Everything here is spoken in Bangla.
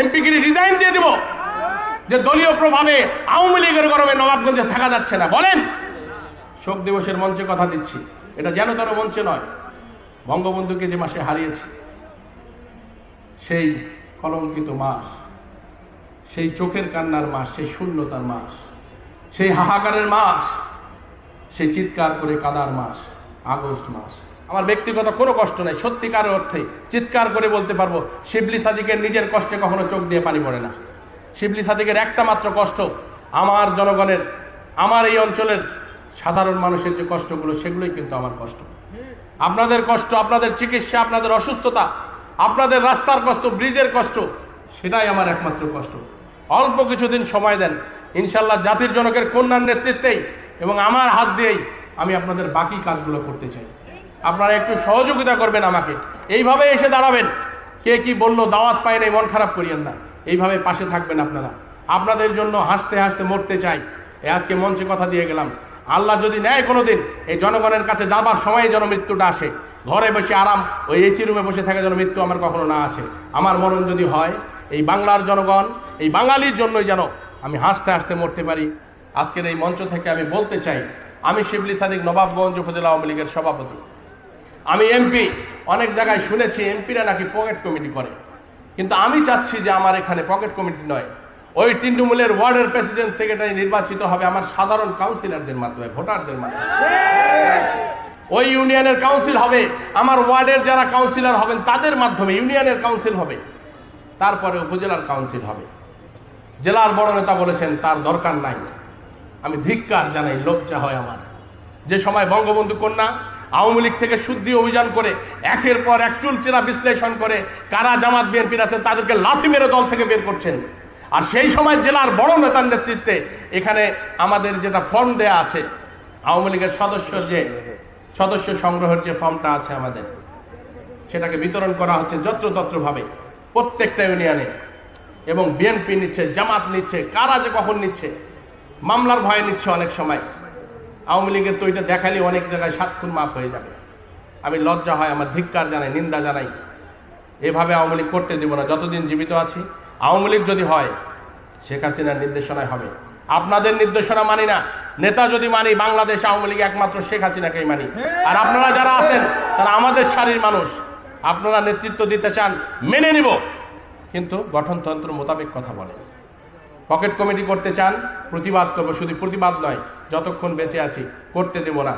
এমপিগিরি রিজাইন দিয়ে দিব, যে দলীয় প্রভাবে আওয়ামী লীগের গরমে নবাবগঞ্জে থাকা যাচ্ছে না। বলেন, শোক দিবসের মঞ্চে কথা দিচ্ছি, এটা যেন তেন মঞ্চে নয়। বঙ্গবন্ধুকে যে মাসে হারিয়েছি, সেই কলঙ্কিত মাস, সেই চোখের কান্নার মাস, সেই শূন্যতার মাস, সেই হাহাকারের মাস, সেই চিৎকার করে কাদার মাস, আগস্ট মাস। আমার ব্যক্তিগত কোনো কষ্ট নাই, সত্যিকার অর্থে চিৎকার করে বলতে পারবো, শিবলি সাদিকের নিজের কষ্টে কখনো চোখ দিয়ে পানি পড়ে না। শিবলি সাদিকের একটা মাত্র কষ্ট, আমার জনগণের, আমার এই অঞ্চলের সাধারণ মানুষের যে কষ্টগুলো, সেগুলোই কিন্তু আমার কষ্ট। আপনাদের কষ্ট, আপনাদের চিকিৎসা, আপনাদের অসুস্থতা, আপনাদের রাস্তার কষ্ট, ব্রিজের কষ্ট, সেটাই আমার একমাত্র কষ্ট। অল্প কিছুদিন সময় দেন, ইনশাল্লাহ জাতির জনকের কন্যার নেতৃত্বেই এবং আমার হাত দিয়েই আমি আপনাদের বাকি কাজগুলো করতে চাই। আপনারা একটু সহযোগিতা করবেন আমাকে, এইভাবে এসে দাঁড়াবেন। কে কি বললো, দাওয়াত পায় নাই, মন খারাপ করিয়েন না, এইভাবে পাশে থাকবেন আপনারা। আপনাদের জন্য হাসতে হাসতে মরতে চাই। আজকে মঞ্চে কথা দিয়ে গেলাম, আল্লাহ যদি নেয় কোনোদিন, এই জনগণের কাছে যাবার সময় যেন মৃত্যুটা আসে, ঘরে বসে আরাম ওই এসি রুমে বসে থাকে যেন মৃত্যু আমার কখনো না আসে। আমার মরণ যদি হয়, এই বাংলার জনগণ, এই বাঙালির জন্যই যেন আমি হাসতে হাসতে মরতে পারি। আজকের এই মঞ্চ থেকে আমি বলতে চাই, আমি শিবলি সাদিক, নবাবগঞ্জ উপজেলা আওয়ামী লীগের সভাপতি, আমি এমপি। অনেক জায়গায় শুনেছি এমপিরা নাকি পকেট কমিটি করে, কিন্তু আমি চাচ্ছি যে আমার এখানে পকেট কমিটি নয়, ওই তৃণমূলের ওয়ার্ডের প্রেসিডেন্ট সেক্রেটারি নির্বাচিত হবে আমার সাধারণ কাউন্সিলরদের মাধ্যমে, ভোটারদের মাধ্যমে। ওই ইউনিয়নের কাউন্সিল হবে আমার ওয়ার্ডের যারা কাউন্সিলর হবেন তাদের মাধ্যমে, ইউনিয়নের কাউন্সিল হবে, তারপরে উপজেলার কাউন্সিল হবে। জেলার বড় নেতা বলেছেন তার দরকার নাই। আমি ধিক্কার জানাই, লজ্জা হয় আমার। যে সময় বঙ্গবন্ধু কন্যা আওয়ামী লীগ থেকে শুদ্ধি অভিযান করে একের পর এক চুলচেরা বিশ্লেষণ করে কারা জামাত বিএনপির আছেন তাদেরকে লাথি মেরে দল থেকে বের করছেন, আর সেই সময় জেলার বড় নেতার নেতৃত্বে এখানে আমাদের যেটা ফর্ম দেয়া আছে, আওয়ামী লীগের সদস্য সংগ্রহের যে ফর্মটা আছে আমাদের, সেটাকে বিতরণ করা হচ্ছে যত্রতত্রভাবে প্রত্যেকটা ইউনিয়নে, এবং বিএনপি নিচ্ছে, জামাত নিচ্ছে, কারা যে কখন নিচ্ছে, মামলার ভয়ে নিচ্ছে অনেক সময়। আওয়ামী লীগের তো এটা দেখালে অনেক জায়গায় 7 খুন মাফ হয়ে যাবে। আমি লজ্জা হয়, আমার ধিক্কার জানাই, নিন্দা জানাই। এভাবে আওয়ামী লীগ করতে দেব না যতদিন জীবিত আছি। আওয়ামী লীগ যদি হয় শেখ হাসিনার নির্দেশনায় হবে, আপনাদের নির্দেশনা মানি না। নেতা যদি মানি, বাংলাদেশ আওয়ামী লীগ একমাত্র শেখ হাসিনাকেই মানি। আর আপনারা যারা আছেন তারা আমাদের সারির মানুষ, আপনারা নেতৃত্ব দিতে চান, মেনে নিব, কিন্তু গঠনতন্ত্র মোতাবেক কথা বলেন। পকেট কমিটি করতে চান, প্রতিবাদ করবো, শুধু প্রতিবাদ নয়, যতক্ষণ বেঁচে আছি করতে দেব না।